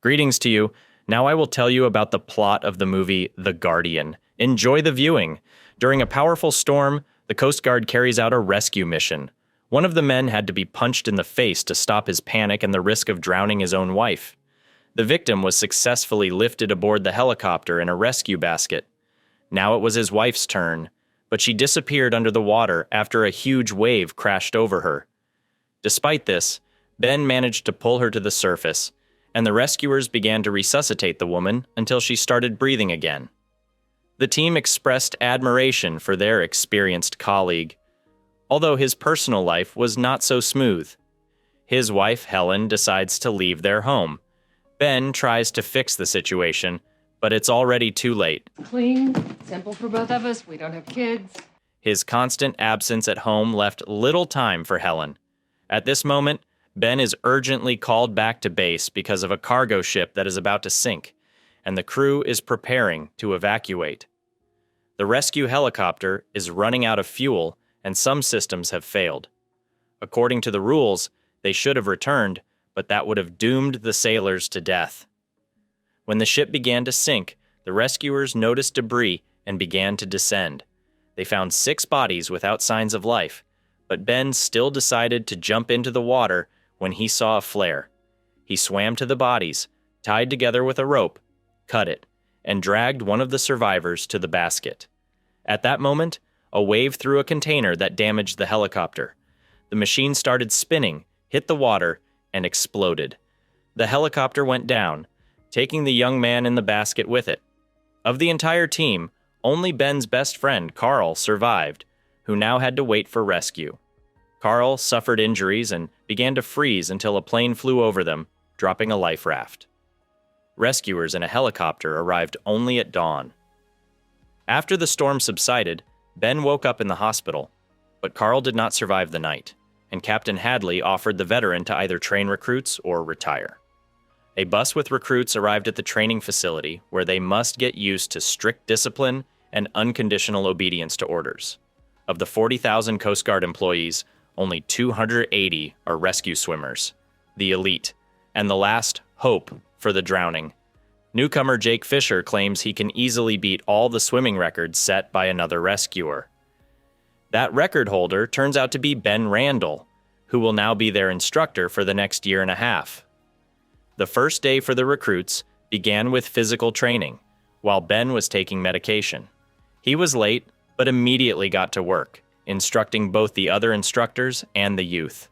Greetings to you. Now I will tell you about the plot of the movie The Guardian. Enjoy the viewing. During a powerful storm, the Coast Guard carries out a rescue mission. One of the men had to be punched in the face to stop his panic and the risk of drowning his own wife. The victim was successfully lifted aboard the helicopter in a rescue basket. Now it was his wife's turn, but she disappeared under the water after a huge wave crashed over her. Despite this, Ben managed to pull her to the surface, and the rescuers began to resuscitate the woman until she started breathing again. The team expressed admiration for their experienced colleague, although his personal life was not so smooth. His wife, Helen, decides to leave their home. Ben tries to fix the situation, but it's already too late. Clean, simple for both of us, we don't have kids. His constant absence at home left little time for Helen. At this moment, Ben is urgently called back to base because of a cargo ship that is about to sink, and the crew is preparing to evacuate. The rescue helicopter is running out of fuel, and some systems have failed. According to the rules, they should have returned, but that would have doomed the sailors to death. When the ship began to sink, the rescuers noticed debris and began to descend. They found 6 bodies without signs of life, but Ben still decided to jump into the water when he saw a flare. He swam to the bodies, tied together with a rope, cut it, and dragged one of the survivors to the basket. At that moment, a wave threw a container that damaged the helicopter. The machine started spinning, hit the water, and exploded. The helicopter went down, taking the young man in the basket with it. Of the entire team, only Ben's best friend, Carl, survived, who now had to wait for rescue. Carl suffered injuries and began to freeze until a plane flew over them, dropping a life raft. Rescuers in a helicopter arrived only at dawn. After the storm subsided, Ben woke up in the hospital, but Carl did not survive the night, and Captain Hadley offered the veteran to either train recruits or retire. A bus with recruits arrived at the training facility where they must get used to strict discipline and unconditional obedience to orders. Of the 40,000 Coast Guard employees, only 280 are rescue swimmers, the elite, and the last hope for the drowning. Newcomer Jake Fisher claims he can easily beat all the swimming records set by another rescuer. That record holder turns out to be Ben Randall, who will now be their instructor for the next year and a half. The first day for the recruits began with physical training, while Ben was taking medication. He was late, but immediately got to work, instructing both the other instructors and the youth.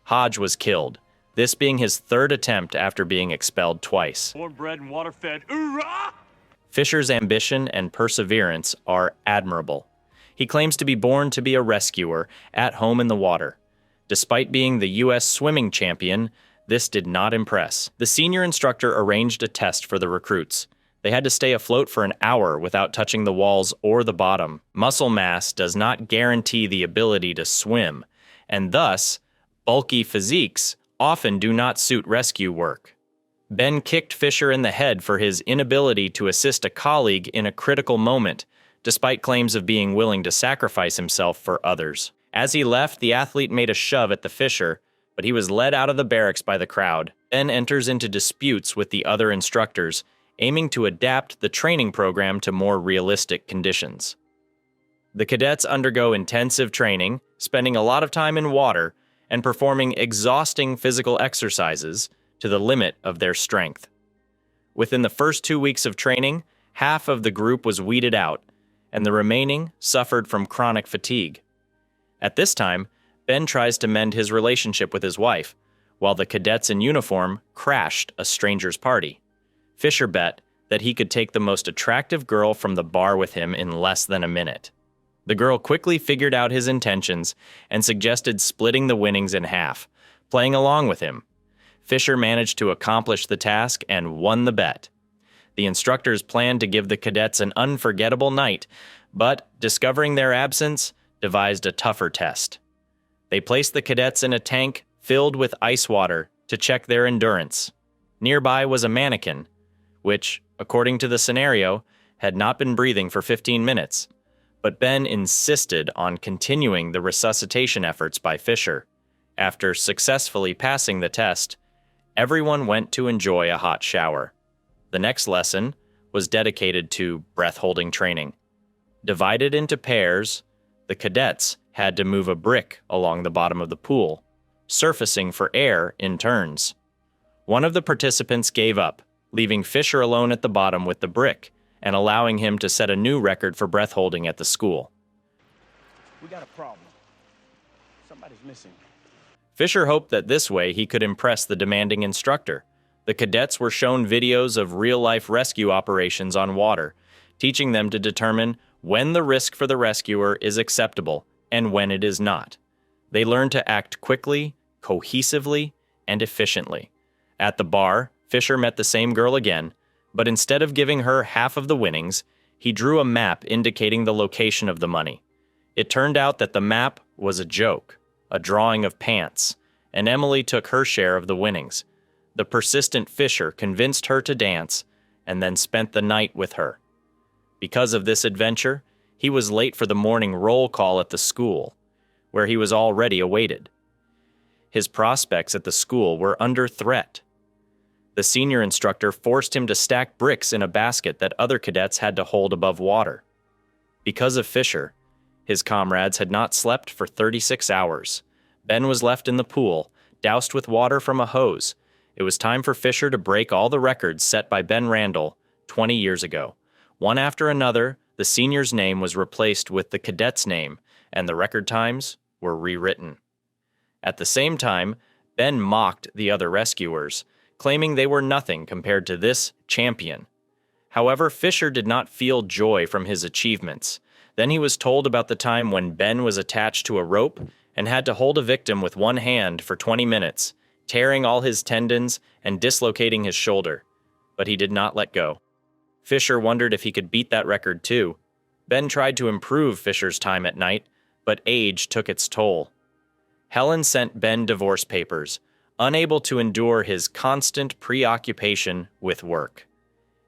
Hodge was killed, this being his 3rd attempt after being expelled twice. Cornbread and water-fed, hoorah! Fisher's ambition and perseverance are admirable. He claims to be born to be a rescuer at home in the water. Despite being the U.S. swimming champion, this did not impress. The senior instructor arranged a test for the recruits. They had to stay afloat for an hour without touching the walls or the bottom. Muscle mass does not guarantee the ability to swim, and thus, bulky physiques often do not suit rescue work. Ben kicked Fisher in the head for his inability to assist a colleague in a critical moment, despite claims of being willing to sacrifice himself for others. As he left, the athlete made a shove at the Fisher, but he was led out of the barracks by the crowd. Ben enters into disputes with the other instructors, aiming to adapt the training program to more realistic conditions. The cadets undergo intensive training, spending a lot of time in water, and performing exhausting physical exercises to the limit of their strength. Within the first 2 weeks of training, half of the group was weeded out, and the remaining suffered from chronic fatigue. At this time, Ben tries to mend his relationship with his wife, while the cadets in uniform crashed a stranger's party. Fisher bet that he could take the most attractive girl from the bar with him in less than a minute. The girl quickly figured out his intentions and suggested splitting the winnings in half, playing along with him. Fisher managed to accomplish the task and won the bet. The instructors planned to give the cadets an unforgettable night, but, discovering their absence, devised a tougher test. They placed the cadets in a tank filled with ice water to check their endurance. Nearby was a mannequin, which, according to the scenario, had not been breathing for 15 minutes. But Ben insisted on continuing the resuscitation efforts by Fisher. After successfully passing the test, everyone went to enjoy a hot shower. The next lesson was dedicated to breath-holding training. Divided into pairs, the cadets had to move a brick along the bottom of the pool, surfacing for air in turns. One of the participants gave up, leaving Fisher alone at the bottom with the brick and allowing him to set a new record for breath holding at the school. We got a problem. Somebody's missing. Fisher hoped that this way he could impress the demanding instructor. The cadets were shown videos of real-life rescue operations on water, teaching them to determine when the risk for the rescuer is acceptable and when it is not. They learned to act quickly, cohesively, and efficiently. At the bar, Fisher met the same girl again, but instead of giving her half of the winnings, he drew a map indicating the location of the money. It turned out that the map was a joke, a drawing of pants, and Emily took her share of the winnings. The persistent Fisher convinced her to dance and then spent the night with her. Because of this adventure, he was late for the morning roll call at the school, where he was already awaited. His prospects at the school were under threat. The senior instructor forced him to stack bricks in a basket that other cadets had to hold above water. Because of Fisher, his comrades had not slept for 36 hours. Ben was left in the pool, doused with water from a hose. It was time for Fisher to break all the records set by Ben Randall 20 years ago. One after another, the senior's name was replaced with the cadet's name, and the record times were rewritten. At the same time, Ben mocked the other rescuers, claiming they were nothing compared to this champion. However, Fisher did not feel joy from his achievements. Then he was told about the time when Ben was attached to a rope and had to hold a victim with one hand for 20 minutes, tearing all his tendons and dislocating his shoulder. But he did not let go. Fisher wondered if he could beat that record too. Ben tried to improve Fisher's time at night, but age took its toll. Helen sent Ben divorce papers, unable to endure his constant preoccupation with work.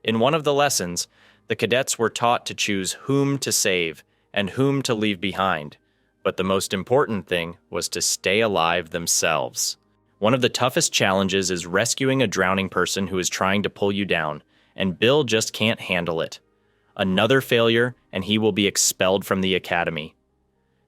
In one of the lessons, the cadets were taught to choose whom to save and whom to leave behind, but the most important thing was to stay alive themselves. One of the toughest challenges is rescuing a drowning person who is trying to pull you down, and Bill just can't handle it. Another failure, and he will be expelled from the academy.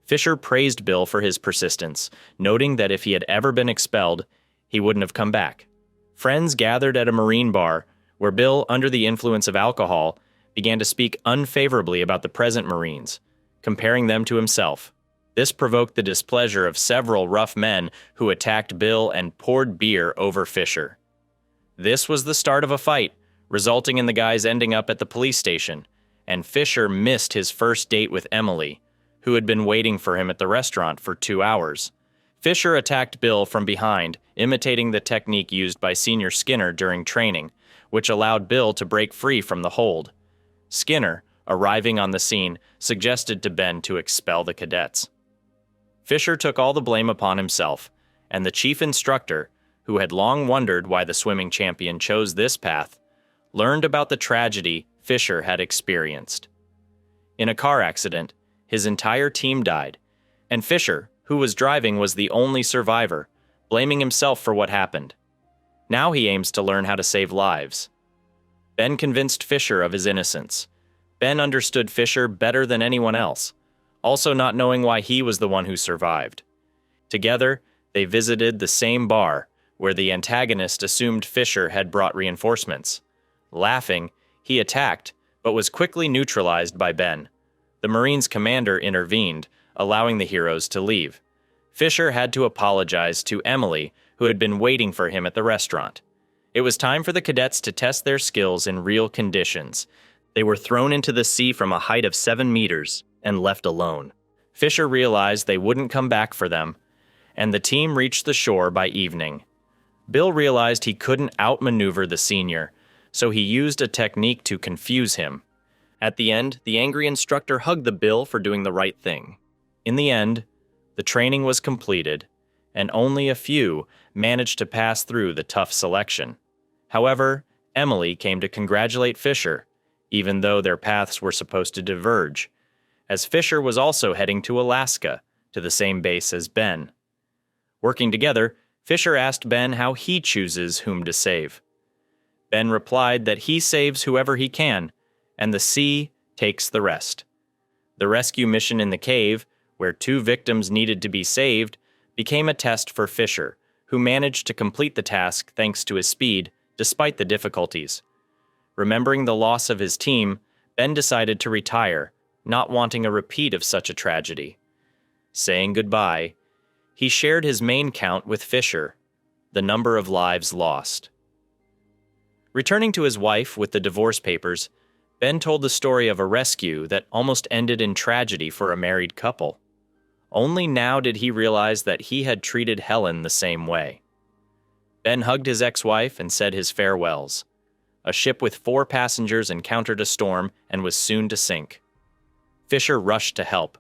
Fisher praised Bill for his persistence, noting that if he had ever been expelled, he wouldn't have come back. Friends gathered at a Marine bar, where Bill, under the influence of alcohol, began to speak unfavorably about the present Marines, comparing them to himself. This provoked the displeasure of several rough men who attacked Bill and poured beer over Fisher. This was the start of a fight, resulting in the guys ending up at the police station, and Fisher missed his first date with Emily, who had been waiting for him at the restaurant for 2 hours. Fisher attacked Bill from behind, imitating the technique used by Senior Skinner during training, which allowed Bill to break free from the hold. Skinner, arriving on the scene, suggested to Ben to expel the cadets. Fisher took all the blame upon himself, and the chief instructor, who had long wondered why the swimming champion chose this path, learned about the tragedy Fisher had experienced. In a car accident, his entire team died, and Fisher, who was driving, was the only survivor, blaming himself for what happened. Now he aims to learn how to save lives. Ben convinced Fisher of his innocence. Ben understood Fisher better than anyone else, also not knowing why he was the one who survived. Together, they visited the same bar, where the antagonist assumed Fisher had brought reinforcements. Laughing, he attacked, but was quickly neutralized by Ben. The Marines' commander intervened, allowing the heroes to leave. Fisher had to apologize to Emily, who had been waiting for him at the restaurant. It was time for the cadets to test their skills in real conditions. They were thrown into the sea from a height of 7 meters and left alone. Fisher realized they wouldn't come back for them, and the team reached the shore by evening. Bill realized he couldn't outmaneuver the senior, so he used a technique to confuse him. At the end, the angry instructor hugged the Bill for doing the right thing. In the end, the training was completed, and only a few managed to pass through the tough selection. However, Emily came to congratulate Fisher, even though their paths were supposed to diverge, as Fisher was also heading to Alaska, to the same base as Ben. Working together, Fisher asked Ben how he chooses whom to save. Ben replied that he saves whoever he can, and the sea takes the rest. The rescue mission in the cave, where 2 victims needed to be saved, became a test for Fisher, who managed to complete the task thanks to his speed, despite the difficulties. Remembering the loss of his team, Ben decided to retire, not wanting a repeat of such a tragedy. Saying goodbye, he shared his main count with Fisher, the number of lives lost. Returning to his wife with the divorce papers, Ben told the story of a rescue that almost ended in tragedy for a married couple. Only now did he realize that he had treated Helen the same way. Ben hugged his ex-wife and said his farewells. A ship with 4 passengers encountered a storm and was soon to sink. Fisher rushed to help.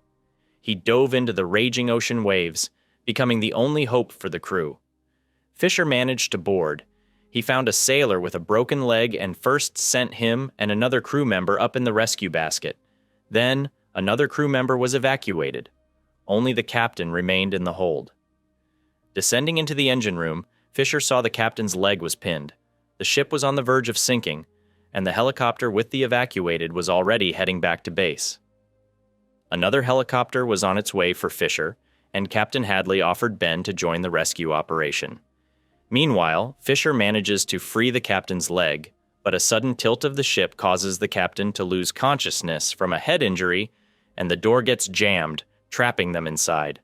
He dove into the raging ocean waves, becoming the only hope for the crew. Fisher managed to board. He found a sailor with a broken leg and first sent him and another crew member up in the rescue basket. Then, another crew member was evacuated. Only the captain remained in the hold. Descending into the engine room, Fisher saw the captain's leg was pinned. The ship was on the verge of sinking, and the helicopter with the evacuated was already heading back to base. Another helicopter was on its way for Fisher, and Captain Hadley offered Ben to join the rescue operation. Meanwhile, Fisher manages to free the captain's leg, but a sudden tilt of the ship causes the captain to lose consciousness from a head injury, and the door gets jammed, trapping them inside.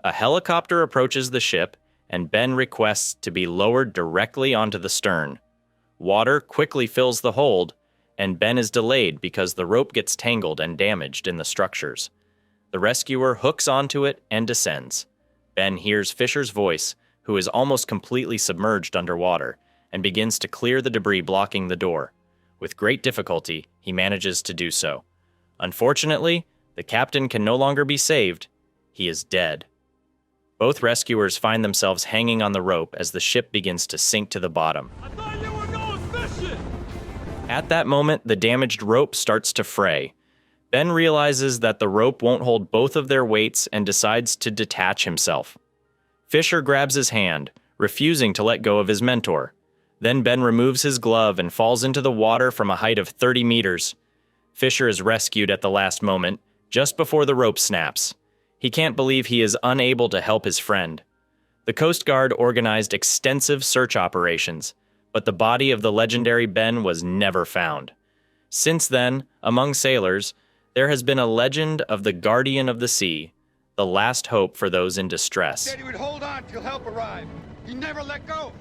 A helicopter approaches the ship, and Ben requests to be lowered directly onto the stern. Water quickly fills the hold, and Ben is delayed because the rope gets tangled and damaged in the structures. The rescuer hooks onto it and descends. Ben hears Fisher's voice, who is almost completely submerged underwater, and begins to clear the debris blocking the door. With great difficulty, he manages to do so. Unfortunately, the captain can no longer be saved. He is dead. Both rescuers find themselves hanging on the rope as the ship begins to sink to the bottom. I thought you were going fishing! At that moment, the damaged rope starts to fray. Ben realizes that the rope won't hold both of their weights and decides to detach himself. Fisher grabs his hand, refusing to let go of his mentor. Then Ben removes his glove and falls into the water from a height of 30 meters. Fisher is rescued at the last moment, just before the rope snaps. He can't believe he is unable to help his friend. The Coast Guard organized extensive search operations, but the body of the legendary Ben was never found. Since then, among sailors, there has been a legend of the Guardian of the Sea, the last hope for those in distress. Said he would hold on till help arrived. He never let go.